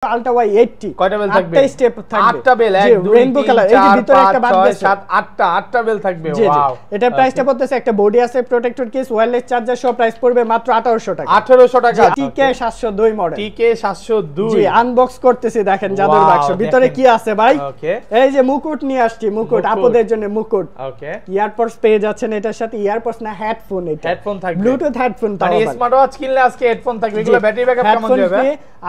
Ultra Y 80 কয়টা bell থাকবে? 8টা step থাকবে, 8টা বেল, 1 2 রেইনবো কালার, এই যে ভিতরে একটা বাদ আছে 7 8টা বেল থাকবে। ওয়াও, এটা প্রাইসটা পড়তেছে, একটা বডি আছে, প্রোটেক্টর কেস, ওয়্যারলেস চার্জার সহ প্রাইস পড়বে মাত্র 1800 টাকা। 1800 টাকা। টিকে 702 মডেল, টিকে 702। জি, আনবক্স করতেছি, দেখেন জাদুর বাক্স ভিতরে কি আছে ভাই। ওকে, এই যে মুকুট নিয়ে আসছি, মুকুট আপুদের জন্য মুকুট। ওকে, ইয়ারপডস পেয়ে যাচ্ছেন এটার সাথে, ইয়ারপডস না হেডফোন, এটা হেডফোন থাকবে, ব্লুটুথ হেডফোন। মানে স্মার্ট ওয়াচ কিনলে আজকে হেডফোন থাকবে। এগুলো ব্যাটারি ব্যাকআপ কেমন যাবে?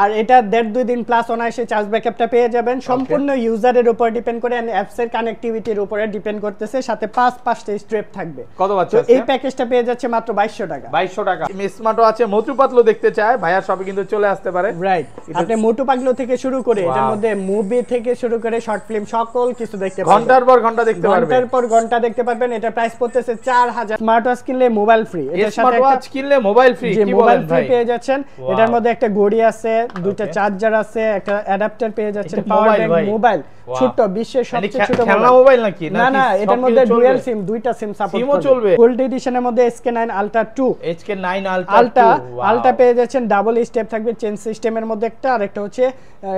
আর এটা 1.5-2 দিন প্লাস অনায়াসে চার্জ ব্যাকআপটা পেয়ে যাবেন। সম্পূর্ণ ইউজারের উপর ডিপেন্ড করে, অ্যাপস এর কানেক্টিভিটির উপরে ডিপেন্ড করতেছে, সাথে 5টা স্ট্রেপ থাকবে। কত বাচ্চা আছে? এই প্যাকেজটা পেয়ে যাচ্ছে মাত্র 2200 টাকা। 2200 টাকা। স্মার্ট ওয়াচে মোটু পাতলু দেখতে চায় ভাইয়ার শপে কিন্তু চলে আসতে পারে। রাইট, আপনি মোটু পাতলু থেকে শুরু করে এটার মধ্যে মুভি থেকে শুরু করে শর্ট ফিল্ম সকল কিছু দেখতে পারবেন। ঘন্টার পর ঘন্টা দেখতে পারবেন, ঘন্টার পর ঘন্টা দেখতে পারবেন। এটা প্রাইস পড়তেছে 4000। স্মার্ট ওয়াচ কিনলে মোবাইল ফ্রি, এটার সাথে ওয়াচ কিনলে মোবাইল ফ্রি, কি বলেন ভাই? পেয়ে যাচ্ছেন। এটার মধ্যে একটা ঘড়ি আছে, দুইটা চার্জার আছে, একটা অ্যাডাপ্টার পেয়ে যাচ্ছেন, পাওয়ার ব্যাংক, মোবাইল, ছোট, বিশ্বের সবচেয়ে ছোট মোবাইল নাকি? না, এটার মধ্যে ডুয়াল সিম, দুইটা সিম সাপোর্ট করবে। গোল্ড এডিশনের মধ্যে SK9 Ultra 2, SK9 Ultra পেয়ে যাচ্ছেন। ডাবল স্টেপ থাকবে, চেন সিস্টেমের মধ্যে একটা, আর একটা হচ্ছে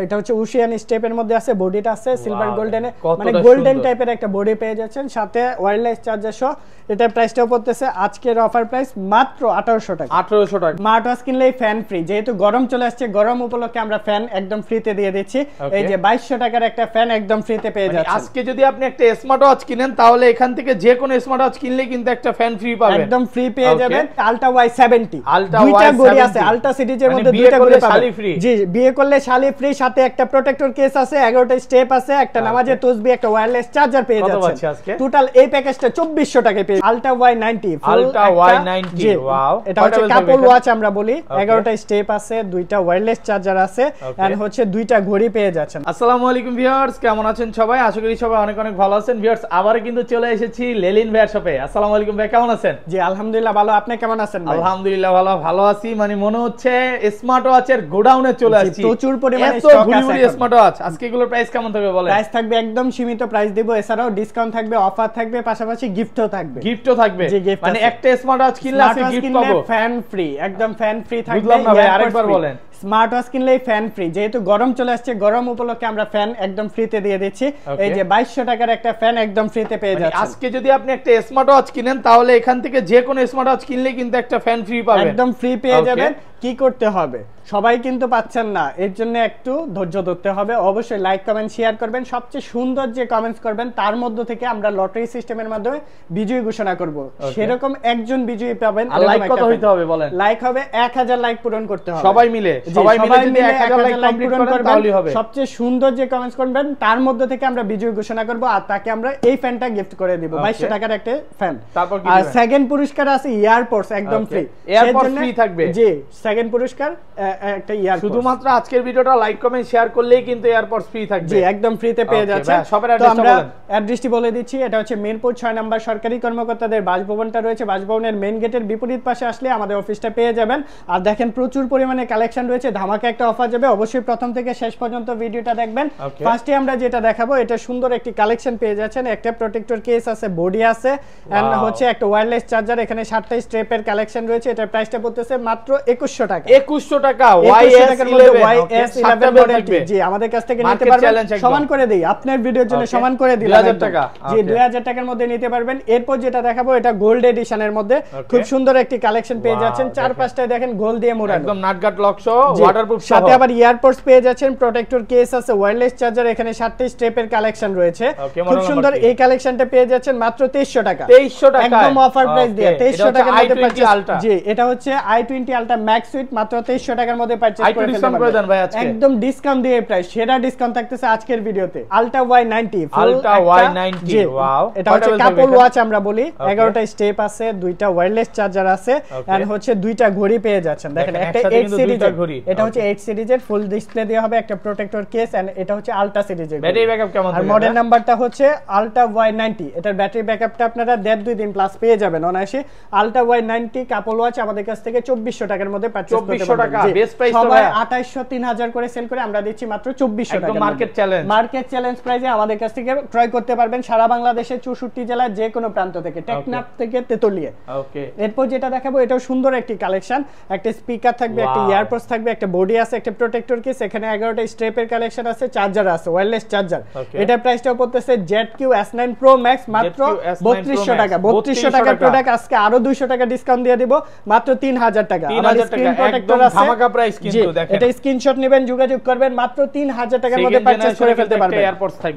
এটা হচ্ছে উশিয়ান স্টেপের মধ্যে আছে, বডিটা আছে সিলভার গোল্ডেনে, মানে গোল্ডেন টাইপের একটা বডি পেয়ে যাচ্ছেন, সাথে ওয়্যারলেস চার্জার সহ। এটার প্রাইসটাও পড়তেছে আজকের অফার প্রাইস মাত্র 1800 টাকা। 1800 টাকা। স্মার্ট ওয়াচ কিনলেই ফ্যান ফ্রি, যেহেতু গরম চলে আসছে, গরম উপলক্ষে আমরা ফ্যান একদম ফ্রিতে দিয়ে দিচ্ছি। এই যে 2200 টাকার একটা ফ্যান একদম ফ্রিতে পেয়ে যাচ্ছেন। আজকে যদি আপনি একটা স্মার্ট ওয়াচ কিনেন, তাহলে এখান থেকে যে কোনো স্মার্ট ওয়াচ কিনলে কিন্তু একটা ফ্যান ফ্রি পাবেন, একদম ফ্রি পেয়ে যাবেন। আলট্রা ওয়াই 70, দুইটা ঘড়ি আছে, আলট্রা সিরিজের মধ্যে দুইটা ঘড়ি পাবেন। জি, বিয়ে করলে শালি ফ্রি, সাথে একটা প্রোটেক্টর কেস আছে, 11টা স্টেপ আছে, একটা নামাজের তসবিহ, একটা ওয়্যারলেস চার্জার পেয়ে যাচ্ছেন। টোটাল এই প্যাকেজটা 2400 টাকায় পেয়ে। Ultra Y 90, ultra Y 90, wow, এটা হচ্ছে কাপল ওয়াচ আমরা বলি, 11টা স্টেপ আছে, দুইটা ওয়্যারলেস চার্জার আছে, এন্ড হচ্ছে দুইটা ঘড়ি পেয়ে যাচ্ছেন। আসসালামু আলাইকুম ভিউয়ার্স, কেমন আছেন সবাই? আশা করি সবাই অনেক অনেক ভালো আছেন। ভিউয়ার্স, আবার কিন্তু চলে এসেছি লেলিন ভাইয়ের শপে। আসসালামু আলাইকুম ভাই, কেমন আছেন? জি আলহামদুলিল্লাহ ভালো, আপনি কেমন আছেন ভাই? আলহামদুলিল্লাহ ভালো আছি। মানে মনে হচ্ছে স্মার্ট ওয়াচের গোডাউনে চলে আসছি, প্রচুর পরিমাণে স্টক আছে স্মার্ট ওয়াচ। আজকে এগুলোর প্রাইস কেমন থাকবে বলেন? প্রাইস থাকবে একদম সীমিত প্রাইস দেব, এছাড়াও ডিসকাউন্ট থাকবে, অফার থাকবে, পাশাপাশি গিফটও থাকবে। মানে একটা স্মার্ট ওয়াচ কিনলে আজকে গিফট পাবো, ফ্যান ফ্রি, একদম ফ্যান ফ্রি থাকবে। বুঝলাম না ভাই, আরেকবার বলেন। স্মার্ট ওয়াচ কিনলেই ফ্যান ফ্রি, যেহেতু গরম চলে আসছে, গরম উপলক্ষে আমরা ফ্যান একদম ফ্রিতে দিয়ে দিচ্ছি। এই যে 2200 টাকার একটা ফ্যান একদম ফ্রিতে পেয়ে যাচ্ছেন। আজকে যদি আপনি একটা স্মার্ট ওয়াচ কিনেন, তাহলে এখান থেকে যে কোনো স্মার্ট ওয়াচ কিনলে কিন্তু একটা ফ্যান ফ্রি পাবেন, একদম ফ্রি পেয়ে যাবেন। কি করতে হবে? সবাই কিন্তু পাচ্ছেন না, এর জন্য একটু ধৈর্য ধরতে হবে। অবশ্যই লাইক কমেন্ট শেয়ার করবেন, সবচেয়ে সুন্দর যে কমেন্টস করবেন তার মধ্য থেকে আমরা লটারি সিস্টেমের মাধ্যমে বিজয়ী ঘোষণা করব। সেরকম একজন বিজয়ী পাবেন। লাইক কত হইতে হবে বলেন? লাইক হবে 1000 লাইক পূরণ করতে হবে, সবাই মিলে যদি 1000 লাইক পূরণ করেন তাহলে হবে। সবচেয়ে সুন্দর যে কমেন্টস করবেন তার মধ্য থেকে আমরা বিজয়ী ঘোষণা করব, আর তাকে আমরা এই ফ্যানটা গিফট করে দিব, 2200 টাকার একটা ফ্যান। তারপর কি আর সেকেন্ড পুরস্কার আছে ইয়ারপডস, একদম ফ্রি। এয়ারপডস ফ্রি থাকবে। জি, সেকেন্ড পুরস্কার একটা ইয়ারপডস। শুধুমাত্র আজকের ভিডিওটা লাইক কমেন্ট শেয়ার করলেই কিন্তু এয়ারপডস ফ্রি থাকবে। জি, একদম ফ্রিতে পেয়ে যাচ্ছেন। সবার অ্যাড্রেসটা বলেন। অ্যাড্রেসটি বলে দিচ্ছি, এটা হচ্ছে মিরপুর 6 নম্বর সরকারি কর্মকর্তাদের বাসভবনটা রয়েছে। বাসভবনের মেইন গেটের বিপরীত পাশে আসলে আমাদের অফিসটা পেয়ে যাবেন। আর দেখেন প্রচুর পরিমাণে কালেকশন রয়েছে, ধামাকা একটা অফার যাবে। অবশ্যই প্রথম থেকে শেষ পর্যন্ত ভিডিওটা দেখবেন। ফার্স্টে আমরা যেটা দেখাবো, এটা সুন্দর একটি কালেকশন পেয়ে যাচ্ছেন। একটা প্রোটেক্টর কেস আছে, বডি আছে, এন্ড হচ্ছে একটা ওয়্যারলেস চার্জার। এখানে 7টা স্ট্রেপের কালেকশন রয়েছে। এটার প্রাইসটা পড়তেছে মাত্র 2100 টাকা। 2100 টাকা। YS11 মডেলটি জি আমাদের কাছ থেকে নিতে পারবেন, সমান করে দেই, আপনার ভিডিওর জন্য সমান করে দিলাম 2000 টাকা। জি, 2000 টাকার মধ্যে নিতে পারবেন। এরপর যেটা দেখাবো, এটা গোল্ড এডিশনের মধ্যে খুব সুন্দর একটি কালেকশন পেয়ে যাচ্ছেন। চার পাঁচটায় দেখেন গোল্ড দিয়ে মোড়ানো, একদম নাটগাট লক সহ, ওয়াটারপ্রুফ সহ, সাথে আবার ইয়ারপডস পেয়ে যাচ্ছেন, প্রোটেক্টর কেস আছে, ওয়্যারলেস চার্জার। এখানে 7টা স্টেপের কালেকশন রয়েছে। খুব সুন্দর এই কালেকশনটা পেয়ে যাচ্ছেন মাত্র 2300 টাকা। 2300 টাকা একদম অফার প্রাইস দিয়ে 2300 টাকার মধ্যে পারচেজ। আলট্রা জি, এটা হচ্ছে i20 আলট্রা ম্যাক্স সুইট, মাত্র 2300 টাকার মধ্যে পারচেজ করে ডিসকাউন্ট করে দেন ভাই আজকে, একদম ডিসকাউন্ট দিয়ে প্রাইস, সেরা ডিসকাউন্ট থাকতেছে আজকের ভিডিওতে। Ultra Y 90, ultra Y 90, wow. এটা হচ্ছে কাপল ওয়াচ আমরা বলি, 11টা স্টেপ আছে, দুইটা ওয়্যারলেস চার্জার আছে, এন্ড হচ্ছে দুইটা ঘড়ি পেয়ে যাচ্ছেন। দেখেন একটা 8 সিরিজের ঘড়ি, এটা হচ্ছে 8 সিরিজের ফুল ডিসপ্লে দেওয়া হবে, একটা প্রোটেক্টর কেস, এন্ড এটা হচ্ছে আলট্রা সিরিজের। ব্যাটারি ব্যাকআপ কেমন থাকবে? আর মডেল নাম্বারটা হচ্ছে আলট্রা ওয়াই 90। এটার ব্যাটারি ব্যাকআপটা আপনারা 1.5-2 দিন প্লাস পেয়ে যাবেন অনায়াসে। আলট্রা ওয়াই 90 কাপল ওয়াচ আমাদের কাছ থেকে 2400 টাকার মধ্যে পারচেজ করতে 2400 টাকা বেস্ট প্রাইস তো সবাই ভাই 2800 3000 করে সেল করে আমরা দিচ্ছি মাত্র 2400 টাকা একদম মার্কেট চ্যালেঞ্জ প্রাইসে আমাদের কাছ থেকে ক্রয় করতে পারবেন সারা বাংলাদেশের 64 জেলার যে কোনো প্রান্ত থেকে টেকনাফ থেকে তেতুলিয়া। ওকে, এরপর যেটা দেখাবো এটাও সুন্দর একটি কালেকশন, একটা স্পিকার থাকবে, একটা ইয়ারপডস থাকবে, একটা বডি আছে, একটা প্রোটেক্টর কেস, এখানে 11টা স্ট্রেপের কালেকশন আছে, চার্জার আছে, ওয়্যারলেস চার্জার। এটা প্রাইসটাও পড়তেছে ZQ S9 Pro Max মাত্র 3200 টাকা। 3200 টাকার প্রোডাক্ট আজকে আরো 200 টাকা ডিসকাউন্ট দিয়ে দিব মাত্র 3000 টাকা। আমার স্ক্রিন প্রোটেক্টর আছে, ধামাকা প্রাইস কিন্তু দেখেন, এটা স্ক্রিনশট নেবেন, যোগাযোগ করবেন, মাত্র 3000 টাকার মধ্যে পারচেজ করে ফেলতে পারবেন।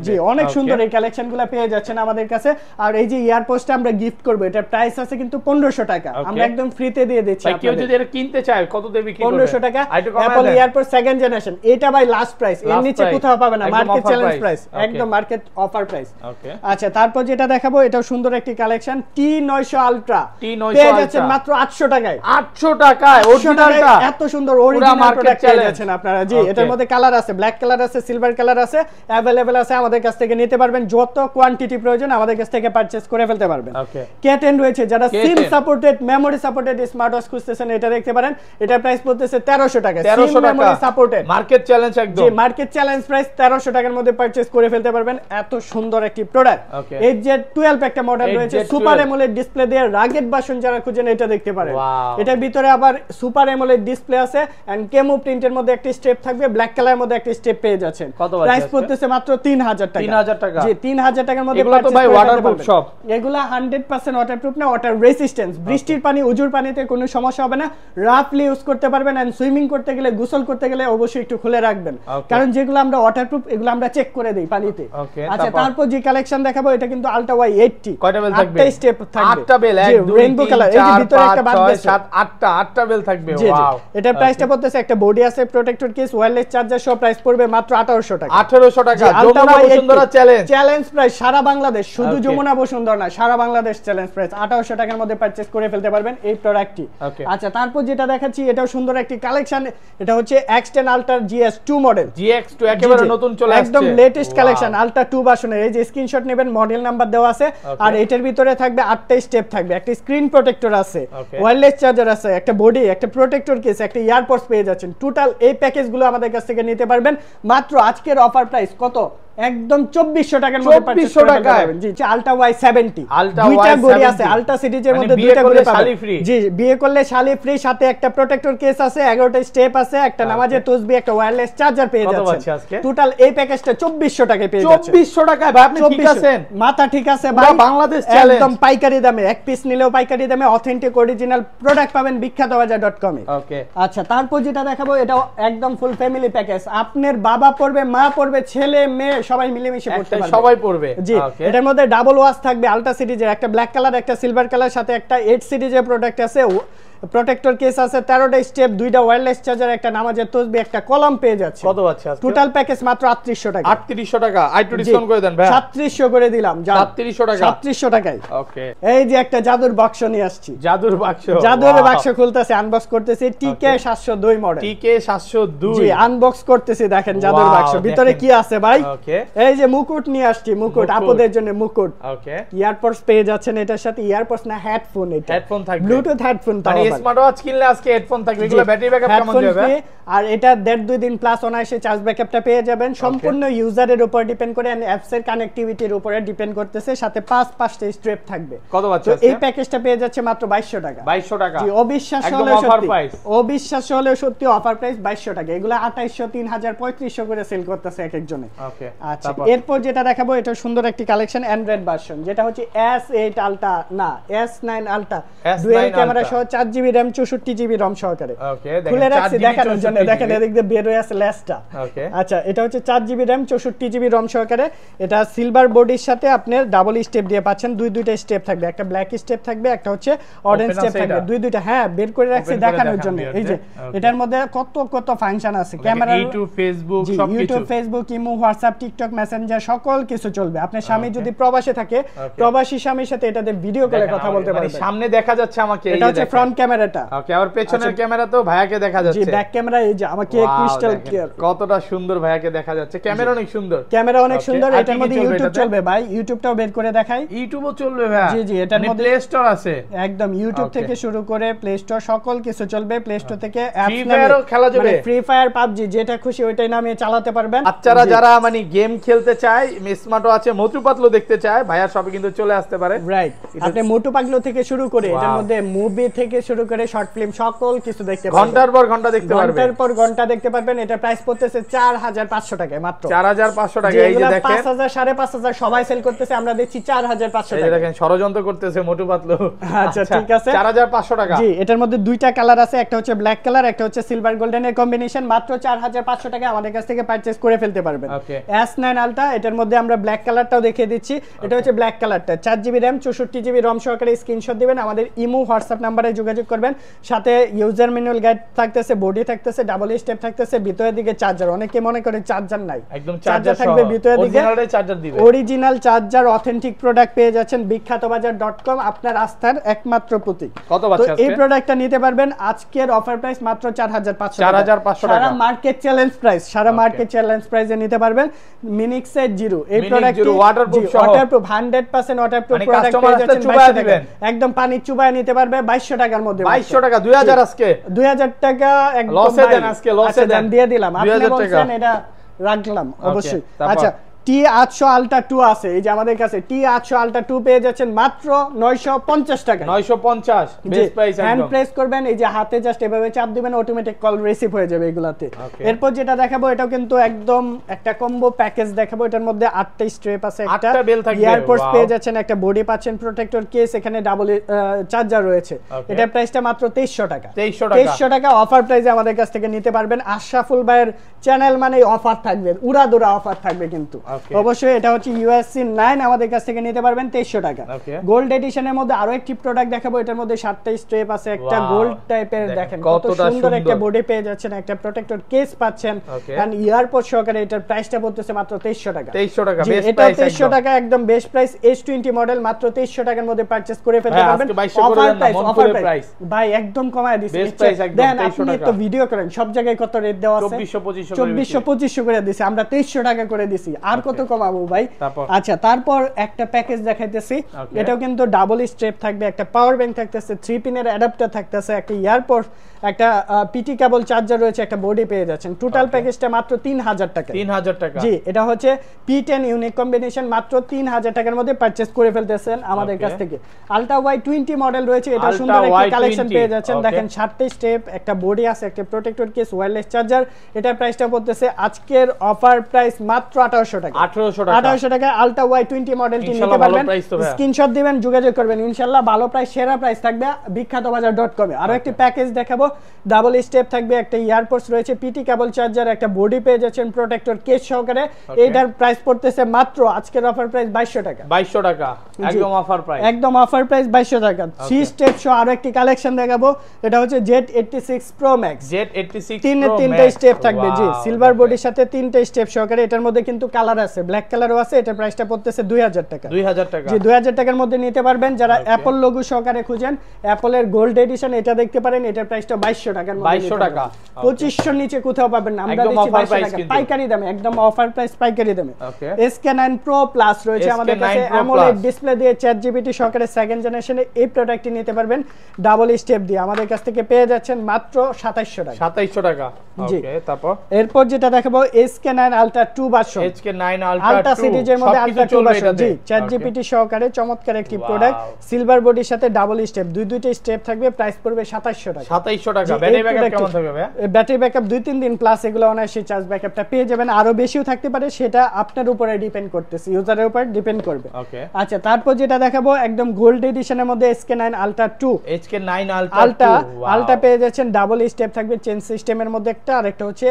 জি, অনেক সুন্দর এই কালেকশনগুলো পেয়ে যাচ্ছেন আমাদের কাছে। আর এই যে ইয়ারপডসটা আমরা গিফট করব, এটা প্রাইস আছে কিন্তু 1500 টাকা, আমরা একদম ফ্রিতে দিয়ে দিচ্ছি। কেউ যদি এটা কিনতে চায় কত দেবে কি করবে? 1500 টাকা অ্যাপল ইয়ারপডস সেকেন্ড জেনারেশন, এটা ভাই লাস্ট প্রাইস, এর নিচে কোথাও পাবে না, মার্কেট চ্যালেঞ্জ প্রাইস, একদম মার্কেট অফার প্রাইস। ওকে, আচ্ছা তারপর যেটা দেখাবো এটাও সুন্দর একটি কালেকশন, T900 আলট্রা পেয়ে যাচ্ছেন মাত্র 800 টাকায়। 800 টাকায় অরিজিনালটা, এত সুন্দর অরিজিনাল প্রোডাক্ট পেয়ে যাচ্ছেন আপনারা। জি, এটার মধ্যে কালার আছে, ব্ল্যাক কালার আছে, সিলভার কালার আছে, अवेलेबल আছে, আমাদের কাছ থেকে নিতে পারবেন, যত কোয়ান্টিটি প্রয়োজন আমাদের কাছ থেকে পারচেজ করে ফেলতে পারবেন। ওকে, K10 রয়েছে, যারা SIM supported memory supported smart watch খুঁজতেছেন এটা দেখতে পারেন, এটা প্রাইস পড়তেছে 1300 টাকা। 1300 টাকা মেমরি সাপোর্টেড, মার্কেট চ্যালেঞ্জ একদম। জি, মার্কেট চ্যালেঞ্জ প্রাইস 1300 টাকার মধ্যে পারচেজ করে ফেলতে পারবেন, এত সুন্দর একটি প্রোডাক্ট। HZ12 একটা মডেল রয়েছে, সুপার অ্যামোলেড ডিসপ্লে দিয়ে রাগেড ভার্সন যারা খুঁজেন এটা দেখতে পারেন। এটার ভিতরে আবার সুপার অ্যামোলেড ডিসপ্লে আছে এন্ড কেমো প্রিন্টের মধ্যে একটা স্টেপ থাকবে, ব্ল্যাক কালারের মধ্যে একটা স্টেপ পেয়ে যাচ্ছেন। প্রাইস পড়তেছে মাত্র 3000 টাকা। 3000 টাকা, জি, 3000 টাকার মধ্যে এগুলো তো ভাই ওয়াটারপ্রুফ সব, এগুলা 100% ওয়াটারপ্রুফ না, ওয়াটার রেসিস্ট্যান্স, বৃষ্টির পানি উজুর পানিতে কোনো সমস্যা হবে না, রাফলি ইউজ করতে পারবেন এন্ড সুইমিং করতে গেলে গোসল করতে গেলে অবশ্যই একটু খুলে রাখবেন, কারণ যেগুলো আমরা ওয়াটারপ্রুফ এগুলো আমরা চেক করে দেই পানিতে। আচ্ছা তারপর যে কালেকশন দেখাবো এটা কিন্তু আলট্রা ওয়াই 80, কয়টা বেল থাকবে? 8টা স্টেপ থাকবে, 8টা বেল, এক দুই রেইনবো কালার, এই যে ভিতরে একটা বাদ গেছে, 7 8টা বেল থাকবে। ওয়াও, এটা প্রাইসটা পড়তেছে, একটা বডি আছে, প্রোটেক্টর কেস, ওয়্যারলেস চার্জার সহ প্রাইস পড়বে মাত্র 1800 টাকা। 1800 টাকা যমুনা বসুন্ধরা চ্যালেঞ্জ প্রাইস সারা বাংলাদেশ, শুধু যমুনা বসুন্ধরা না, সারা বাংলাদেশ চ্যালেঞ্জ প্রাইস 1800 টাকার মধ্যে পারচেজ করে ফেলতে পারবেন এই প্রোডাক্টটি। আচ্ছা তারপর যেটা দেখাচ্ছি এটাও সুন্দর একটি কালেকশন, এটা হচ্ছে X10 Ultra GS2 model. GX2 একেবারে নতুন চলে আসছে, একদম লেটেস্ট কালেকশন, Ultra 2 ভার্সনের। এই যে স্ক্রিনশট নেবেন, মডেল নাম্বার দেওয়া আছে, আর এটার ভিতরে থাকবে 8টা স্টেপ থাকবে, একটা স্ক্রিন প্রোটেক্টর আছে, ওয়্যারলেস চার্জার আছে, একটা বডি, একটা প্রোটেক্টর কেস, একটা ইয়ারপডস পেয়ে যাচ্ছেন। টোটাল এই প্যাকেজগুলো আমাদের কাছ থেকে নিতে পারবেন মাত্র আজকের অফার প্রাইস কত, একদম 2400 টাকার মধ্যে পারচেজ করতে পারবেন। জি, আলট্রা ওয়াই 70 দুইটা গড়ি আছে, আলট্রা সিরিজের মধ্যে দুইটা গড়ি পাবেন। জি, বিয়ে করলে শালি ফ্রি, সাথে একটা প্রোটেক্টর কেস আছে, 11টা স্টেপ আছে, একটা নামাজের তাসবিহ, একটা ওয়্যারলেস চার্জার পেয়ে যাচ্ছেন। টোটাল এই প্যাকেজটা 2400 টাকায় পেয়ে যাচ্ছেন। 2400 টাকায় ভাই, আপনি ঠিক আছেন, মাথা ঠিক আছে ভাই, বাংলাদেশ চ্যালেঞ্জ, একদম পাইকারি দামে, এক পিস নিলেও পাইকারি দামে অথেন্টিক অরিজিনাল প্রোডাক্ট পাবেন বিখ্যাতবাজার.com এ। ওকে, আচ্ছা তারপর যেটা দেখাবো এটাও একদম ফুল ফ্যামিলি প্যাকেজ, আপনার বাবা পড়বে, মা পড়বে, ছেলে মেয়ে সবাই মিলেমিশে সবাই পড়বে। জি, এটার মধ্যে ডাবল ওয়াশ থাকবে, আলট্রা সিরিজের, একটা ব্ল্যাক কালার, একটা সিলভার কালার, সাথে একটা 8 সিরিজের প্রোডাক্ট আছে, প্রোটেক্টর কেস আছে, 13টা স্টেপ, দুইটা ওয়্যারলেস চার্জার, একটা নামাজের তাসবিহ, একটা কলম পেয়ে যাচ্ছে। কত আছে আজকে? টোটাল প্যাকেজ মাত্র 3800 টাকা। 3800 টাকা, আইটু ডিসকাউন্ট করে দেন ভাই, 3700 করে দিলাম। 3700 টাকা, 3700 টাকায়। ওকে, এই যে একটা জাদুর বাক্স নিয়ে আসছি, জাদুর বাক্স খুলতেছি, আনবক্স করতেছি, টিকে 702 মডেল, টিকে 702। জি, আনবক্স করতেছি, দেখেন জাদুর বাক্স ভিতরে কি আছে ভাই। ওকে, এই যে মুকুট নিয়ে আসছি, মুকুট আপুদের জন্য মুকুট। ওকে, ইয়ারপডস পেয়ে যাচ্ছেন, এটার সাথে ইয়ারপডস না হেডফোন, এটা হেডফোন থাকবে, ব্লুটুথ হেডফোন, মানে স্মার্ট ওয়াচ কিনলে আজকে হেডফোন থাকবে, এগুলো ব্যাটারি ব্যাকআপ কেমন যাবে? আর এটা 1.5-2 দিন প্লাস অনায়াসে চার্জ ব্যাকআপটা পেয়ে যাবেন। সম্পূর্ণ ইউজারের উপর ডিপেন্ড করে, অ্যাপস এর কানেক্টিভিটির উপরে ডিপেন্ড করতেছে, সাথে 5টা স্ট্রেপ থাকবে। কত বাচ্চা তো এই প্যাকেজটা পেয়ে যাচ্ছে মাত্র 2200 টাকা। 2200 টাকা, জি, অবিশ্বাস হলে সত্যি, অবিশ্বাস হলে সত্যি অফার প্রাইস 2200 টাকা। এগুলো 2800, 3000, 3500 করে সেল করতেছে এক একজনে। ওকে, আচ্ছা এরপর যেটা দেখাবো এটা সুন্দর একটি কালেকশন, অ্যান্ড্রয়েড ভার্সন, যেটা হচ্ছে S8 আলট্রা না S9 আলট্রা, ডুয়াল ক্যামেরা সহ 4GB RAM 64GB ROM সহকারে। ওকে, খুলে রাখছি দেখানোর জন্য, দেখেন এদিক দিয়ে বের হয়ে আছে লেসটা। ওকে, আচ্ছা এটা হচ্ছে 4GB RAM 64GB ROM সহকারে, এটা সিলভার বডির সাথে আপনার ডাবল স্টেপ দিয়ে পাচ্ছেন, দুইটা স্টেপ থাকবে, একটা ব্ল্যাক স্টেপ থাকবে, একটা হচ্ছে অরেঞ্জ স্টেপ থাকবে, দুইটা। হ্যাঁ, বের করে রাখছি দেখানোর জন্য। এই যে এটার মধ্যে কত ফাংশন আছে, ক্যামেরা, ইউটিউব, ফেসবুক, সবকিছু, YouTube, Facebook, imo, WhatsApp, TikTok, Messenger সকল কিছু চলবে। আপনার স্বামী যদি প্রবাসে থাকে, প্রবাসী স্বামীর সাথে এটাতে ভিডিও কলে কথা বলতে পারবেন। সামনে দেখা যাচ্ছে আমাকে, এটা হচ্ছে ফ্রন্ট ক্যামেরাটা। ওকে, আর পেছনের ক্যামেরা তো ভাইয়াকে দেখা যাচ্ছে। জি, ব্যাক ক্যামেরা এই যে আমাকে ক্রিস্টাল ক্লিয়ার। কতটা সুন্দর ভাইয়াকে দেখা যাচ্ছে, ক্যামেরা অনেক সুন্দর। ক্যামেরা অনেক সুন্দর। এটার মধ্যে ইউটিউব চলবে ভাই, ইউটিউবটাও বের করে দেখাই। ইউটিউবও চলবে ভাই? জি জি, এটার মধ্যে প্লে স্টোর আছে একদম, ইউটিউব থেকে শুরু করে প্লে স্টোর সকল কিছু চলবে। প্লে স্টোর থেকে অ্যাপস ফ্রি ফায়ারও খেলা যাবে, ফ্রি ফায়ার, পাবজি যেটা খুশি ওইটাই নামিয়ে চালাতে পারবেন। বাচ্চারা যারা মানে গেম খেলতে চায়, স্মার্টও আছে, মোটু পাতলু দেখতে চায়, ভাইয়ার শপে কিন্তু চলে আসতে পারে। রাইট, আপনি মোটু পাতলু থেকে শুরু করে এটার মধ্যে মুভি থেকে শুরু করে শর্ট ফিল্ম সকল কিছু দেখতে পারবেন। ঘন্টার পর ঘন্টা দেখতে পারবেন, ঘন্টার পর ঘন্টা দেখতে পারবেন। এটা প্রাইস পড়তেছে 4500 টাকায় মাত্র। 4500 টাকা। এই যে দেখেন 5000 5500 সবাই সেল করতেছে, আমরা দিচ্ছি 4500 টাকা। এই দেখেন ষড়যন্ত্র করতেছে মোটু পাতলু। আচ্ছা ঠিক আছে, 4500 টাকা। জি, এটার মধ্যে দুইটা কালার আছে, একটা হচ্ছে ব্ল্যাক কালার, একটা হচ্ছে সিলভার গোল্ডেনের কম্বিনেশন। মাত্র 4500 টাকা আমাদের কাছ থেকে পারচেজ করে ফেলতে পারবেন। S9 আলট্রা, এটার মধ্যে আমরা ব্ল্যাক কালারটাও দেখিয়ে দিচ্ছি। এটা হচ্ছে ব্ল্যাক কালারটা, 4GB RAM 64GB ROM সহকারে স্ক্রিনশট দিবেন, আমাদের ইমো হোয়াটসঅ্যাপ নাম্বারে যোগাযোগ করবেন। সাথে ইউজার ম্যানুয়াল গাইড থাকতেছে, বডি থাকতেছে, ডাবল স্টেপ থাকতেছে, ভিতরের দিকে চার্জার। অনেকে মনে করে চার্জার নাই, একদম চার্জার থাকবে ভিতরের দিকে, চার্জার দিবে। অরিজিনাল চার্জার, অথেন্টিক প্রোডাক্ট পেয়ে যাচ্ছেন বিখ্যাতবাজার.com, আপনার আস্থার একমাত্র প্রতীক। কত বাচ্চা এই প্রোডাক্টটা নিতে পারবেন আজকের অফার প্রাইস মাত্র 4500 টাকা। 4500 টাকা সারা মার্কেট চ্যালেঞ্জ প্রাইস, সারা মার্কেট চ্যালেঞ্জ প্রাইসে নিতে পারবেন। মিনিক্সের জিরো এই প্রোডাক্টটি ওয়াটারপ্রুফ 100% ওয়াটারপ্রুফ প্রোডাক্ট পেয়ে যাচ্ছেন 2200 টাকা। একদম পানি চুবায় নিতে পারবে 2200 টাকার মধ্যে। 2200 টাকা, 2000 আজকে 2000 টাকা একদম লসে দেন, আজকে লসে দেন, দিয়ে দিলাম। আপনি বলছেন এটা রাখলাম অবশ্যই। আচ্ছা, T800 Ultra 2 আছে, এই যে আমাদের কাছে T800 Ultra 2 পেয়ে যাচ্ছেন মাত্র 950 টাকা। 950 বেস্ট প্রাইস একদম। হ্যান্ড প্রেস করবেন, এই যে হাতে জাস্ট এভাবে চাপ দিবেন, অটোমেটিক কল রিসিভ হয়ে যাবে এগুলাতে। এরপর যেটা দেখাবো এটাও কিন্তু একদম একটা কম্বো প্যাকেজ দেখাবো। এটার মধ্যে 8টা স্ট্রেপ আছে, একটা ইয়ারপডস পেয়ে যাচ্ছেন, একটা বডি পাচ্ছেন, প্রোটেক্টর কেস, এখানে ডাবল চার্জার রয়েছে। এটার প্রাইসটা মাত্র 2300 টাকা। 2300 টাকা অফার প্রাইসে আমাদের কাছ থেকে নিতে পারবেন। আশরাফুল ভাইয়ের চ্যানেল মানে অফার থাকবে, উড়াদুরা অফার থাকবে কিন্তু। অবশ্যই এটা হচ্ছে USC 9, আমাদের কাছ থেকে নিতে পারবেন 2300 টাকা। গোল্ড এডিশনের মধ্যে আরো একটি প্রোডাক্ট দেখাবো। এটার মধ্যে 7টা স্ট্রেপ আছে, একটা গোল্ড টাইপের, দেখেন কত সুন্দর একটা বডি পেয়ে যাচ্ছেন, একটা প্রোটেক্টর কেস পাচ্ছেন, এন্ড ইয়ারপড সহকারে। এটার প্রাইসটা পড়তেছে মাত্র 2300 টাকা। 2300 টাকা বেস্ট এটা প্রাইস, 2300 টাকা একদম বেস্ট প্রাইস। S20 মডেল মাত্র 2300 টাকার মধ্যে পারচেজ করে ফেলতে পারবেন। অফার প্রাইস ভাই একদম কমায় দিছি। দেন আপনি তো ভিডিও করেন, সব জায়গায় কত রেট দেওয়া আছে, 2400-2500 করে দিছি, আমরা 2300 টাকা করে দিছি। আর কত কমাবো ভাই? আচ্ছা, তারপর একটা প্যাকেজ দেখাইতেছি। এটাও কিন্তু ডাবল স্ট্রেপ থাকবে, একটা পাওয়ার ব্যাংক থাকতেছে, 3 পিনের অ্যাডাপ্টার থাকতেছে, একটা ইয়ারপড, একটা পিটি কেবল চার্জার রয়েছে, একটা বডি পেয়ে যাচ্ছেন। টোটাল প্যাকেজটা মাত্র 3000 টাকা। 3000 টাকা, জি, এটা হচ্ছে P10 ইউনিক কম্বিনেশন, মাত্র 3000 টাকার মধ্যে পারচেজ করে ফেলতেছেন আমাদের কাছ থেকে। আলট্রা Y20 মডেল রয়েছে, এটা সুন্দর একটা কালেকশন পেয়ে যাচ্ছেন। দেখেন 7টা স্টেপ, একটা বডি আছে, একটা প্রোটেক্টর কেস, ওয়্যারলেস চার্জার। এটার প্রাইসটা পড়তেছে আজকের অফার প্রাইস মাত্র 1800 টাকা। 1800 টাকা আলট্রা Y20 মডেলটি নিতে পারবেন। স্ক্রিনশট দিবেন, যোগাযোগ করবেন, ইনশাআল্লাহ ভালো প্রাইস, সেরা প্রাইস থাকবে বিখ্যাতবাজার.com এ। আরো একটা প্যাকেজ দেখাবো, ডাবল স্টেপ থাকবে, একটা ইয়ারপডস রয়েছে, পিটি কেবল চার্জার, একটা বডি পেয়ে যাচ্ছেন, প্রোটেক্টর কেস সহকারে। এটার প্রাইস পড়তেছে মাত্র আজকের অফার প্রাইস 2200 টাকা। 2200 টাকা একদম অফার প্রাইস, একদম অফার প্রাইস 2200 টাকা। 3 স্টেপ সহ আরো একটি কালেকশন দেখাবো। এটা হচ্ছে Z86 Pro Max, Z86 তিনটা স্টেপ থাকবে। জি, সিলভার বডির সাথে 3টা স্টেপ সহকারে। এটার মধ্যে কিন্তু কালার আছে, ব্ল্যাক কালারও আছে। এটার প্রাইসটা পড়তেছে 2000 টাকা। 2000 টাকা, জি, 2000 টাকার মধ্যে নিতে পারবেন। যারা অ্যাপল লোগো সহকারে খুঁজেন, অ্যাপলের গোল্ড এডিশন এটা দেখতে পারেন। এটার প্রাইসটা 2200 টাকার মধ্যে। 2200 টাকা, 2500 নিচে কোথাও পাবেন না, আমরা দিচ্ছি 2200 টাকা পাইকারি দামে, একদম অফার প্রাইস পাইকারি দামে। SK9 Pro Plus রয়েছে আমাদের কাছে, AMOLED ডিসপ্লে দিয়ে, ChatGPT সহকারে সেকেন্ড জেনারেশনে এই প্রোডাক্টটি নিতে পারবেন ডাবল স্টেপ দিয়ে। আমাদের কাছ থেকে পেয়ে যাচ্ছেন মাত্র 2700 টাকা। 2700 টাকা, ওকে। তারপর এরপর যেটা দেখাবো SK9 Ultra 2 version, SK9 Ultra সিরিজের মধ্যে Ultra 2 ভার্সন। জি, ChatGPT সহকারে চমৎকার একটি প্রোডাক্ট, সিলভার বডির সাথে ডাবল স্টেপ, দুইটা স্টেপ থাকবে। প্রাইস পড়বে 2700 টাকা। 2700 টাকা। ব্যাটারি ব্যাকআপ কেমন থাকবে ভাই? ব্যাটারি ব্যাকআপ 2-3 দিন প্লাস, এগুলো অনায়াসে চার্জ ব্যাকআপটা পেয়ে যাবেন। আরো বেশিও থাকতে পারে, সেটা আপনার উপরে ডিপেন্ড করতেছে, ইউজারের উপর ডিপেন্ড করবে। ওকে, আচ্ছা, তারপর যেটা দেখাবো একদম গোল্ড এডিশনের মধ্যে SK9 Ultra 2, SK9 Ultra পেয়ে যাচ্ছেন, ডাবল স্টেপ থাকবে, চেন সিস্টেমের মধ্যে একটা, আর একটা হচ্ছে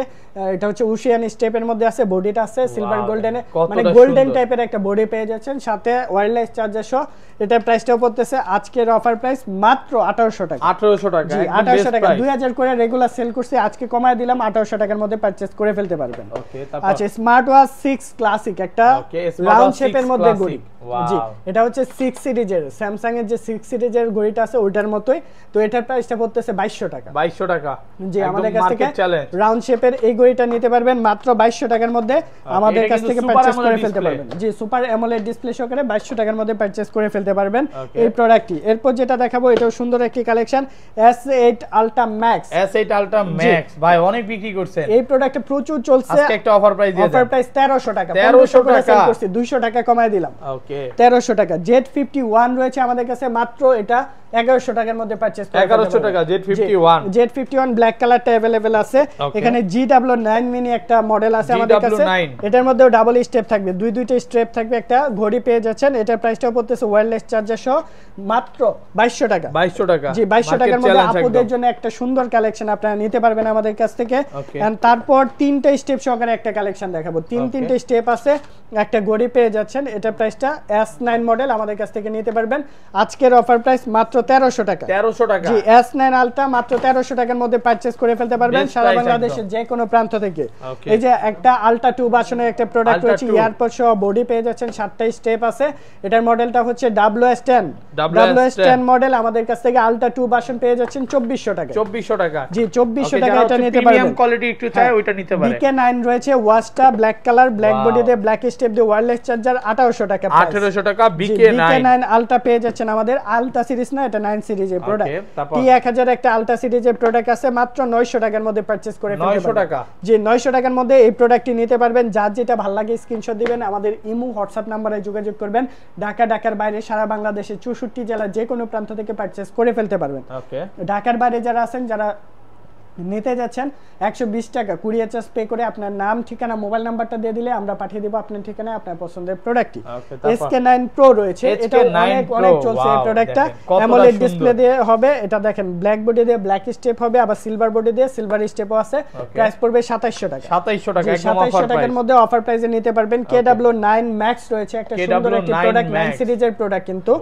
এটা হচ্ছে উশিয়ান স্টেপের মধ্যে আছে, বডিটা আছে, সিলভার গোল্ড গোল্ডেন মানে গোল্ডেন টাইপের একটা বডি পেয়ে যাচ্ছেন, সাথে ওয়্যারলেস চার্জার সহ। এটার প্রাইসটাও পড়তেছে আজকের অফার প্রাইস মাত্র 1800 টাকা। 1800 টাকা, জি 1800 টাকা। 2000 করে রেগুলার সেল করছি, আজকে কমায় দিলাম 1800 টাকার মধ্যে পারচেজ করে ফেলতে পারবেন। ওকে, আচ্ছা স্মার্ট ওয়াচ 6 ক্লাসিক একটা রাউন্ড শেপের মধ্যে ঘড়ি। জি এটা হচ্ছে 6 সিরিজের, স্যামসাং এর যে 6 সিরিজের ঘড়িটা আছে ওটার মতোই। তো এটার প্রাইসটা পড়তেছে 2200 টাকা। 2200 টাকা। জি আমাদের কাছ থেকে রাউন্ড শেপের এই ঘড়িটা নিতে পারবেন মাত্র 2200 টাকার মধ্যে আমাদের কাছ থেকে পারচেজ করে ফেলতে পারবেন। জি সুপার অ্যামোলেড ডিসপ্লে সহকারে 2200 টাকার মধ্যে পারচেজ করে ফেলতে পারবেন এই প্রোডাক্টটি। এরপর যেটা দেখাবো এটাও সুন্দর একটি collection, S8 Ultra Max। S8 Ultra Max ভাই অনেক বিক্রি করছেন এই প্রোডাক্টে প্রচুর চলছে। আজকে একটা অফার প্রাইস দিয়ে অফার প্রাইস 1300 টাকা। 1300 টাকা সেল করছি, 200 টাকা কমায় দিলাম। ওকে 1300 টাকা। Z51 রয়েছে আমাদের কাছে, মাত্র এটা 1100 টাকার মধ্যে পারচেজ করতে পারবেন। 1100 টাকা Z51। Z51 ব্ল্যাক কালারটা अवेलेबल আছে। এখানে GW9 মিনি একটা মডেল আছে আমাদের কাছে। এটার মধ্যেও ডাবল স্টেপ থাকবে, দুইটা স্টেপ থাকবে, একটা ঘড়ি পেয়ে যাচ্ছেন। এটার প্রাইসটাও পড়তেছে ওয়্যারলেস চার্জার সহ মাত্র 2200 টাকা। 2200 টাকা। জি 2200 টাকার মধ্যে আপুদের জন্য একটা সুন্দর কালেকশন আপনারা নিতে পারবেন আমাদের কাছ থেকে। এন্ড তারপর তিনটা স্টেপ সহকারে একটা কালেকশন দেখাবো। তিনটা স্টেপ আছে, একটা ঘড়ি পেয়ে যাচ্ছেন। এটার প্রাইসটা S9 মডেল আমাদের কাছ থেকে নিতে পারবেন। আজকের অফার প্রাইস মাত্র 1300 টাকা। 1300 টাকা। জি S9 আলট্রা মাত্র 1300 টাকার মধ্যে পারচেজ করে ফেলতে পারবেন সারা বাংলাদেশের যে কোনো প্রান্ত থেকে। এই যে একটা আলট্রা 2 ভার্সনের একটা প্রোডাক্ট রয়েছে, এয়ারপড সহ বডি পেয়ে যাচ্ছেন, 7টা স্টেপ আছে। এটার মডেলটা হচ্ছে WS10 মডেল। আমাদের কাছ থেকে আলট্রা 2 ভার্সন পেয়ে যাচ্ছেন 2400 টাকা। 2400 টাকা। জি 2400 টাকা এটা নিতে পারবেন। প্রিমিয়াম কোয়ালিটি একটু চাই ওইটা নিতে পারেন। BK9 রয়েছে, ওয়াচটা ব্ল্যাক কালার, ব্ল্যাক বডি দিয়ে ব্ল্যাক স্টেপ দিয়ে ওয়্যারলেস চার্জার 1800 টাকা। 1800 টাকা BK9 আলট্রা পেয়ে যাচ্ছেন আমাদের। আলট্রা সিরিজ না, এটা 9 সিরিজের প্রোডাক্ট। T1000 একটা আলট্রা সিরিজের প্রোডাক্ট আছে, মাত্র 900 টাকার মধ্যে পারচেজ করে ফেলতে পারবেন। 900 টাকা। জি 900 টাকার মধ্যে এই প্রোডাক্টটি নিতে পারবেন। যার যেটা ভালো লাগে স্ক্রিনশট দিবেন, আমাদের ইমো হোয়াটসঅ্যাপ নম্বরে যোগাযোগ করবেন। ঢাকার বাইরে সারা বাংলাদেশের 64 জেলার যে কোনো প্রান্ত থেকে পারচেজ করে ফেলতে পারবেন। ওকে ঢাকার বাইরে যারা আছেন, যারা নিতে যাচ্ছেন, 120 টাকা কুরিয়ার চার্জ পে করে আপনার নাম, ঠিকানা, মোবাইল নাম্বারটা দিয়ে দিলে আমরা পাঠিয়ে দেব আপনার ঠিকানায় আপনার পছন্দের প্রোডাক্টটি। SK9 Pro রয়েছে, এটা অনেক চলছে এই প্রোডাক্টটা। অ্যামোলেড ডিসপ্লে দিয়ে হবে, এটা দেখেন ব্ল্যাক বডি দিয়ে ব্ল্যাক স্টেপ হবে, আবার সিলভার বডি দিয়ে সিলভার স্টেপও আছে। প্রাইস পড়বে 2700 টাকা। 2700 টাকা একদম অফার 2700 টাকার মধ্যে অফার প্রাইসে নিতে পারবেন। KW9 Max রয়েছে, একটা সুন্দর একটি প্রোডাক্ট, 9 সিরিজের প্রোডাক্ট কিন্তু।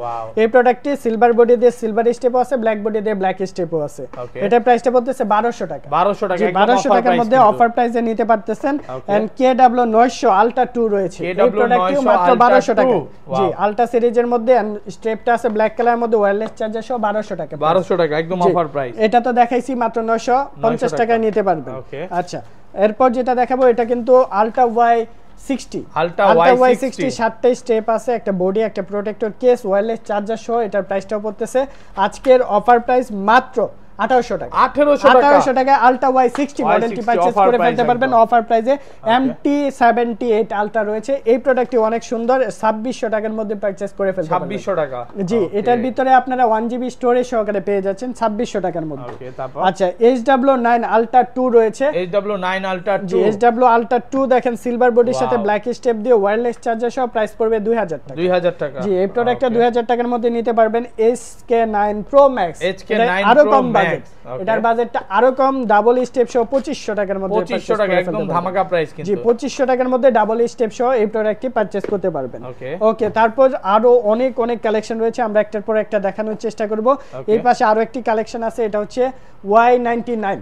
এই প্রোডাক্টটি সিলভার বডি দিয়ে সিলভার স্টেপও আছে, ব্ল্যাক বডি দিয়ে ব্ল্যাক স্টেপও আছে। এটা প্রাইসটা পড়তেছে 1200 টাকা। 1200 টাকা 1200 টাকার মধ্যে অফার প্রাইসে নিতে পারতেছেন। এন্ড KW900 Ultra 2 রয়েছে, এই প্রোডাক্টটিও মাত্র 1200 টাকা। জি আলট্রা সিরিজের মধ্যে স্ট্রেপটা আছে ব্ল্যাক কালারের মধ্যে, ওয়্যারলেস চার্জার সহ 1200 টাকা। 1200 টাকা একদম অফার প্রাইস। এটা তো দেখাইছি মাত্র 950 টাকায় নিতে পারবেন। আচ্ছা এরপর যেটা দেখাবো এটা কিন্তু Ultra Y60 7টা স্টেপ আছে, একটা বডি, একটা প্রোটেক্টর কেস, ওয়্যারলেস চার্জার সহ। এটার প্রাইসটাও পড়তেছে আজকের অফার প্রাইস মাত্র 1800 টাকা। 1800 টাকা Ultra Y60 মডেলটি পারচেজ করে ফেলতে পারবেন অফার প্রাইসে। MT78 Ultra রয়েছে, এই প্রোডাক্টটি অনেক সুন্দর, 2600 টাকার মধ্যে পারচেজ করে ফেলতে পারবেন। 2600 টাকা। জি এটার ভিতরে আপনারা 1GB স্টোরেজ সহকারে পেয়ে যাচ্ছেন 2600 টাকার মধ্যে। আচ্ছা HW9 Ultra 2 রয়েছে, HW9 Ultra 2। জি HW Ultra 2 দেখেন সিলভার বডির সাথে ব্ল্যাক স্টেপ দিয়ে ওয়্যারলেস চার্জার সহ, প্রাইস পড়বে 2000 টাকা। 2000 টাকা। জি এই প্রোডাক্টটা 2000 টাকার মধ্যে নিতে পারবেন। SK9 Pro Max আরো কম বাজেট, এটার বাজেটটা আরো কম, ডাবল স্টেপ সহ 2500 টাকার মধ্যে। 2500 টাকা একদম ধামাকা প্রাইস কিন্তু। জি 2500 টাকার মধ্যে ডাবল স্টেপ সহ এই প্রোডাক্টটি পারচেজ করতে পারবেন। ওকে তারপর আরো অনেক কালেকশন রয়েছে, আমরা একটার পর একটা দেখানোর চেষ্টা করব। এই পাশে আরো একটি কালেকশন আছে, এটা হচ্ছে Y99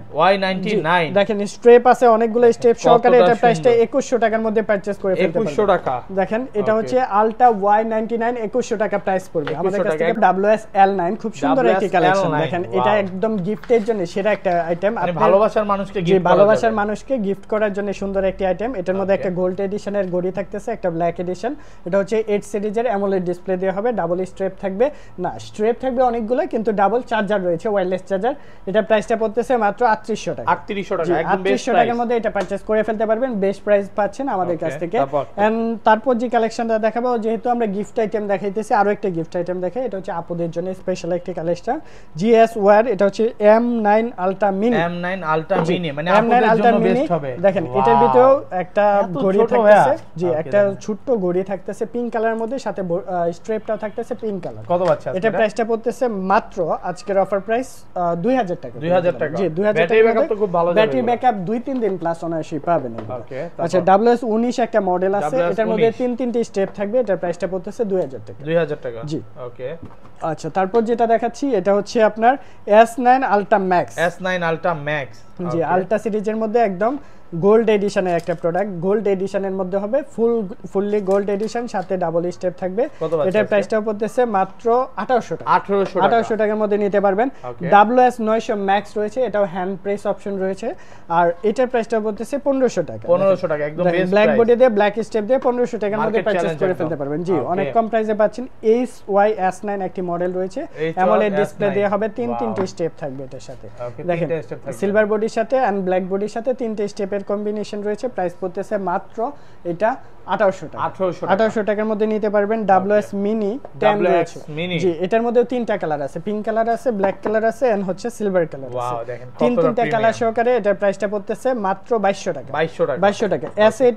দেখেন স্ট্রেপ আছে অনেকগুলো স্টেপ সহকারে। এটা প্রাইসটা 2100 টাকার মধ্যে পারচেজ করে ফেলতে পারবেন। 2100 টাকা। দেখেন এটা হচ্ছে Ultra Y99 2100 টাকা প্রাইস পড়বে আমাদের কাছ থেকে। WSL9 খুব সুন্দর একটি কালেকশন, দেখেন এটা একদম গিফটের জন্য সেরা একটা আইটেম, মানে ভালোবাসার মানুষকে গিফট করা যাবে। ভালোবাসার মানুষকে গিফট করার জন্য সুন্দর একটি আইটেম। এটার মধ্যে একটা গোল্ড এডিশনের ঘড়ি থাকতেছে, একটা ব্ল্যাক এডিশন। এটা হচ্ছে 8 সিরিজের অ্যামোলেড ডিসপ্লে দিয়ে হবে, ডাবল স্ট্রেপ থাকবে না, স্ট্রেপ থাকবে অনেকগুলো কিন্তু ডাবল চার্জার রয়েছে, ওয়্যারলেস চার্জার। এটা প্রাইসটা পড়তেছে মাত্র 3800 টাকা। 3800 টাকা একদম বেস্ট 3800 টাকার মধ্যে এটা পারচেজ করে ফেলতে পারবেন, বেস্ট প্রাইস পাচ্ছেন আমাদের কাছ থেকে। এন্ড তারপর যে কালেকশনটা দেখাবো, যেহেতু আমরা গিফট আইটেম দেখাইতেছি, আরো একটা গিফট আইটেম দেখাই। এটা হচ্ছে আপুদের জন্য স্পেশাল একটি কালেকশন, GS ওয়্যার। এটা হচ্ছে হচ্ছে M9 ultra mini. M9 ultra mini মানে M9 আপনাদের আলট্রা জন্য মিনি বেস্ট হবে। দেখেন এটার ভিতরেও একটা ঘড়ি থাকতেছে, জি ওকে, একটা দেখেন। ছোট্ট ঘড়ি থাকতেছে পিঙ্ক কালারের মধ্যে, সাথে স্ট্রেপটাও থাকতেছে পিঙ্ক কালার। কত বাচ্চা এটা প্রাইসটা পড়তেছে মাত্র আজকের অফার প্রাইস 2000 টাকা। 2000 টাকা। জি 2000 টাকা। ব্যাটারি ব্যাকআপ তো খুব ভালো যাবে। ব্যাটারি ব্যাকআপ 2-3 দিন প্লাস অনায়াসই পাবেন এগুলো। ওকে, আচ্ছা WS19 একটা মডেল আছে, WS19 এটার মধ্যে 3-3টি স্টেপ থাকবে, এটার প্রাইসটা পড়তেছে 2000 টাকা। 2000 টাকা। জি ওকে। আচ্ছা তারপর যেটা দেখাচ্ছি এটা হচ্ছে আপনার S9 ultra max. S9 ultra max. G ultra সিরিজের মধ্যে একদম গোল্ড এডিশনের একটা প্রোডাক্ট, গোল্ড এডিশনের মধ্যে হবে, ফুললি গোল্ড এডিশন, সাথে ডাবল স্টেপ থাকবে। এটার প্রাইসটা পড়তেছে মাত্র 1800 টাকা। 1800 টাকার মধ্যে নিতে পারবেন। WS900 ম্যাক্স রয়েছে, এটাও হ্যান্ড প্রেস অপশন রয়েছে, আর এটার প্রাইসটা পড়তেছে 1500 টাকা। 1500 টাকা একদম বেস্ট প্রাইস। ব্ল্যাক বডি দিয়ে ব্ল্যাক স্টেপ দিয়ে 1500 টাকার মধ্যে পারচেজ করে ফেলতে পারবেন। জি অনেক কম প্রাইসে পাচ্ছেন। HY-S9 একটি মডেল রয়েছে, অ্যামোলেড ডিসপ্লে দেয়া হবে, 3-3টি স্টেপ থাকবে এটার সাথে। দেখেন সিলভার বডির সাথে এন্ড ব্ল্যাক বডির সাথে 3টে স্টেপের কম্বিনেশন রয়েছে। প্রাইস পড়তেছে মাত্র এটা 1800 টাকা। 1800 টাকার মধ্যে নিতে পারবেন। WS মিনি 10 রয়েছে। জি এটার মধ্যেও 3টা কালার আছে, পিঙ্ক কালার আছে, ব্ল্যাক কালার আছে এন্ড হচ্ছে সিলভার কালার আছে। ওয়াও দেখেন তিনটা কালার সহকারে এটার প্রাইসটা পড়তেছে মাত্র 2200 টাকা। 2200 টাকা। অ্যাসেট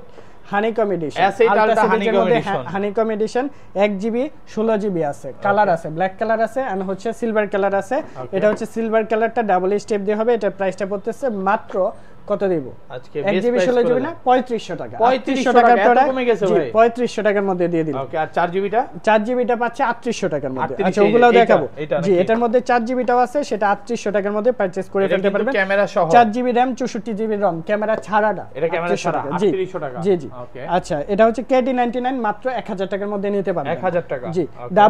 হানিকম এডিশন, আলট্রা সিরিজের মধ্যে হানিকম এডিশন 1GB 16GB আছে, কালার আছে, ব্ল্যাক কালার আছে এন্ড হচ্ছে সিলভার কালার আছে। এটা হচ্ছে সিলভার কালারটা ডাবল স্টেপ দিয়ে হবে। এটার প্রাইসটা পড়তেছে মাত্র কত দিব আজকে? 1GB 16GB না 3500 টাকা। 3500 টাকা এত কমে গেছে ভাই। 3500 টাকার মধ্যে দিয়ে দিলাম। ওকে আর 4GB টা? 4GB টা পাচ্ছে 3800 টাকার মধ্যে। আচ্ছা ওগুলাও দেখাবো। জি এটার মধ্যে 4GB টাও আছে, সেটা 3800 টাকার মধ্যে পারচেজ করে ফেলতে পারবেন। ক্যামেরা সহ 4GB RAM 64GB ROM, camera ছাড়াটা। এটা ক্যামেরা ছাড়া 3800 টাকা। জি জি। আচ্ছা এটা হচ্ছে KD99 মাত্র 1000 টাকার মধ্যে নিতে পারবেন। 1000 টাকা। জি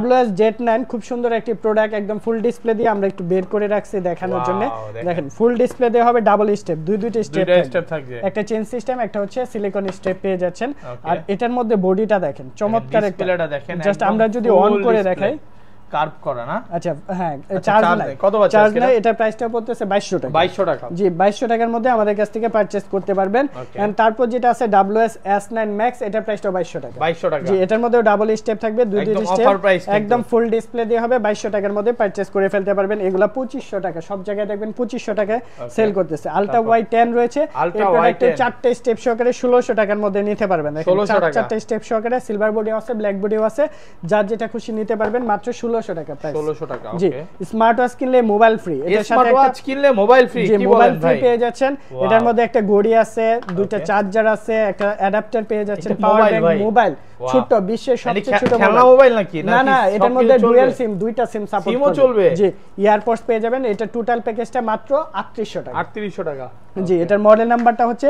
WS Z9 খুব সুন্দর একটি প্রোডাক্ট, একদম ফুল ডিসপ্লে দিয়ে আমরা একটু বের করে রাখছি দেখানোর জন্য। দেখেন ফুল ডিসপ্লে দিয়ে হবে, ডাবল স্টেপ, দুইটি স্টেপ থাকবে, একটা চেন সিস্টেম, একটা হচ্ছে সিলিকন স্টেপ পেয়ে যাচ্ছেন। আর এটার মধ্যে বডিটা দেখেন চমৎকার একটা, ডিসপ্লেটা দেখেন জাস্ট আমরা যদি অন করে দেখাই কার্ভ করা না। আচ্ছা হ্যাঁ চার্জ নাই, কত বাচ্চা চার্জ নাই। এটা প্রাইসটা পড়তেছে 2200 টাকা। 2200 টাকা। জি 2200 টাকার মধ্যে আমাদের কাছ থেকে পারচেজ করতে পারবেন। এন্ড তারপর যেটা আছে WS-S9 Max, এটা প্রাইসটা 2200 টাকা। 2200 টাকা। জি এটার মধ্যেও ডাবল স্টেপ থাকবে, দুইটি স্টেপ, একদম ফুল ডিসপ্লে দিয়ে হবে। 2200 টাকার মধ্যে পারচেজ করে ফেলতে পারবেন। এগুলা 2500 টাকা, সব জায়গায় দেখবেন 2500 টাকায় সেল করতেছে। আলট্রা Y10 রয়েছে, এই প্রোডাক্টের 4টে স্টেপ সহকারে 1600 টাকার মধ্যে নিতে পারবেন। দেখেন 4টে স্টেপ সহকারে, সিলভার বডিও আছে, ব্ল্যাক বডিও আছে, যার যেটা খুশি নিতে পারবেন। মাত্র 1600 টাকা প্রাইস। 1600 টাকা। জি স্মার্ট ওয়াচ কিনলে মোবাইল ফ্রি, এটার সাথে ওয়াচ কিনলে মোবাইল ফ্রি, কি বলেন ভাই? পেয়ে যাচ্ছেন। এটার মধ্যে একটা ঘড়ি আছে, দুইটা চার্জার আছে, একটা অ্যাডাপ্টার পেয়ে যাচ্ছেন, পাওয়ার ব্যাংক, মোবাইল, ছোট, বিশ্বের সবচেয়ে ছোট মোবাইল নাকি? না না এটার মধ্যে ডুয়াল সিম, দুইটা সিম সাপোর্ট সিমও চলবে। জি ইয়ারপডস পেয়ে যাবেন। এটা টোটাল প্যাকেজটা মাত্র 3800 টাকা। 3800 টাকা। জি এটার মডেল নাম্বারটা হচ্ছে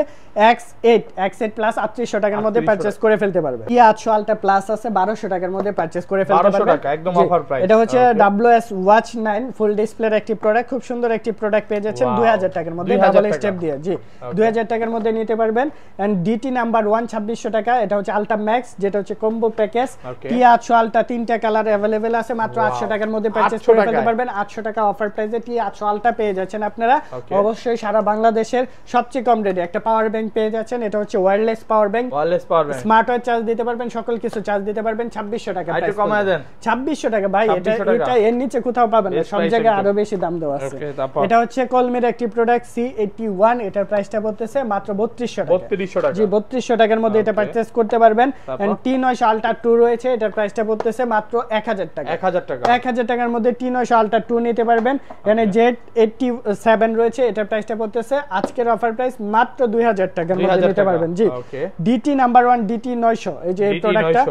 X8 প্লাস 3800 টাকার মধ্যে পারচেজ করে ফেলতে পারবেন। কি 800 আলট্রা প্লাস আছে 1200 টাকার মধ্যে পারচেজ করে ফেলতে পারবেন। 1200 টাকা একদম অফার প্রাইস। এটা হচ্ছে WS Watch 9 ফুল ডিসপ্লের একটি প্রোডাক্ট, খুব সুন্দর একটি প্রোডাক্ট পেয়ে যাচ্ছেন 2000 টাকার মধ্যে, ডাবল স্টেপ দিয়ে। জি 2000 টাকার মধ্যে নিতে পারবেন। এন্ড DT নাম্বার 1 2600 টাকা। এটা হচ্ছে আলট্রা ম্যাক্স, যেটা হচ্ছে কম্বো প্যাকেজ। T800 আলট্রা 3টা কালার अवेलेबल আছে, মাত্র 800 টাকার মধ্যে পারচেজ করে ফেলতে পারবেন। 800 টাকা অফার প্রাইসে T800 আলট্রা পেয়ে যাচ্ছেন আপনারা। অবশ্যই সারা বাংলাদেশের সবচেয়ে কম রেটে একটা পাওয়ার ব্যাংক পেয়ে যাচ্ছেন। এটা হচ্ছে wireless power bank, smart watch charge দিতে পারবেন, সকল কিছু চার্জ দিতে পারবেন। 2600 টাকা প্রাইস। একটু কমায় দেন। 2600 টাকা ভাই, এটা এর নিচে কোথাও পাবেন না, সব জায়গায় আরো বেশি দাম দেওয়া আছে। এটা হচ্ছে কলমের একটি প্রোডাক্ট C81, এটার প্রাইসটা পড়তেছে মাত্র 3200 টাকা। 3200 টাকা। জি 3200 টাকার মধ্যে এটা পারচেজ করতে পারবেন। এন্ড T900 আলট্রা 2 রয়েছে, এটার প্রাইসটা পড়তেছে মাত্র 1000 টাকা। 1000 টাকা। 1000 টাকার মধ্যে T900 আলট্রা 2 নিতে পারবেন। এখানে Z87 রয়েছে, এটার প্রাইসটা পড়তেছে আজকের অফার প্রাইস মাত্র 2000 টাকার মধ্যে নিতে পারবেন। জি DT নাম্বার 1 DT 900, এই যে এই প্রোডাক্টটা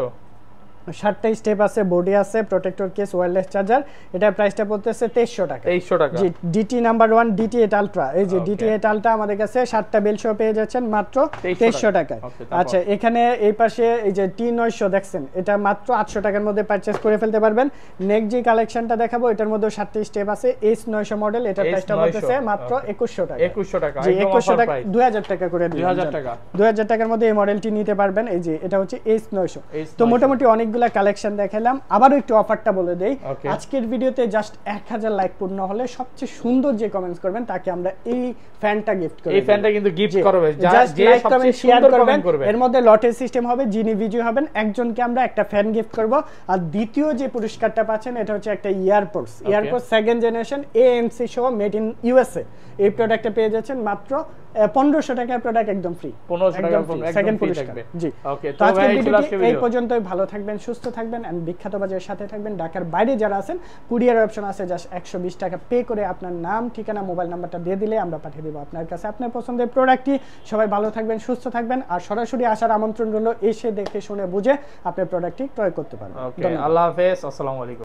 7টা স্টেপ আছে, বডি আছে, প্রোটেক্টর কেস, ওয়্যারলেস চার্জার। এটার প্রাইসটা পড়তেছে 2300 টাকা। 2300 টাকা। জি DT নাম্বার 1 DT8 আলট্রা, এই যে DT8 আলট্রা আমাদের কাছে 7টা বেল সহ পেয়ে যাচ্ছেন মাত্র 2300 টাকা। আচ্ছা এখানে এই পাশে এই যে T900 দেখছেন, এটা মাত্র 800 টাকার মধ্যে পারচেজ করে ফেলতে পারবেন। নেক্সট যে কালেকশনটা দেখাবো, এটার মধ্যে 7টি স্টেপ আছে, S900 মডেল, এটার প্রাইসটা পড়তেছে মাত্র 2100 টাকা। 2100 টাকা। জি 2100 টাকা, 2000 টাকা করে দিলাম। 2000 টাকা। 2000 টাকার মধ্যে এই মডেলটি নিতে পারবেন। এই যে এটা হচ্ছে S900। তো মোটামুটি অনেক অনেকগুলা কালেকশন দেখালাম, আবারও একটু অফারটা বলে দেই। Okay. আজকের ভিডিওতে জাস্ট 1000 লাইক পূর্ণ হলে সবচেয়ে সুন্দর যে কমেন্টস করবেন তাকে আমরা এই ফ্যানটা গিফট করব। এই ফ্যানটা কিন্তু গিফট করবে যে সবচেয়ে শেয়ার সুন্দর করবেন। করবে। এর মধ্যে লটের সিস্টেম হবে, যিনি বিজয়ী হবেন একজনকে আমরা একটা ফ্যান গিফট করব। আর দ্বিতীয় যে পুরস্কারটা পাচ্ছেন এটা হচ্ছে একটা ইয়ারপডস সেকেন্ড জেনারেশন ANC সহ মেড ইন USA। এই প্রোডাক্টটা পেয়ে যাচ্ছেন মাত্র 1500 টাকার প্রোডাক্ট একদম ফ্রি। 1500 টাকার সেকেন্ড ফ্রি পুরস্কার। থাকবে। জি ওকে, তো তো আজকের ভাই ভিডিওটি এই পর্যন্তই। ভালো থাকবেন, সুস্থ থাকবেন এন্ড বিখ্যাত বাজারের সাথে থাকবেন। ঢাকার বাইরে যারা আছেন কুরিয়ার অপশন আছে, জাস্ট 120 টাকা পে করে আপনার নাম, ঠিকানা, মোবাইল নাম্বারটা দিয়ে দিলে আমরা পাঠিয়ে দেব আপনার কাছে আপনার পছন্দের প্রোডাক্টটি। সবাই ভালো থাকবেন, সুস্থ থাকবেন আর সরাসরি আসার আমন্ত্রণ রইল, এসে দেখে শুনে বুঝে আপনার প্রোডাক্টটি ক্রয় করতে পারবেন। ওকে, আল্লাহ হাফেজ, আসসালামু আলাইকুম।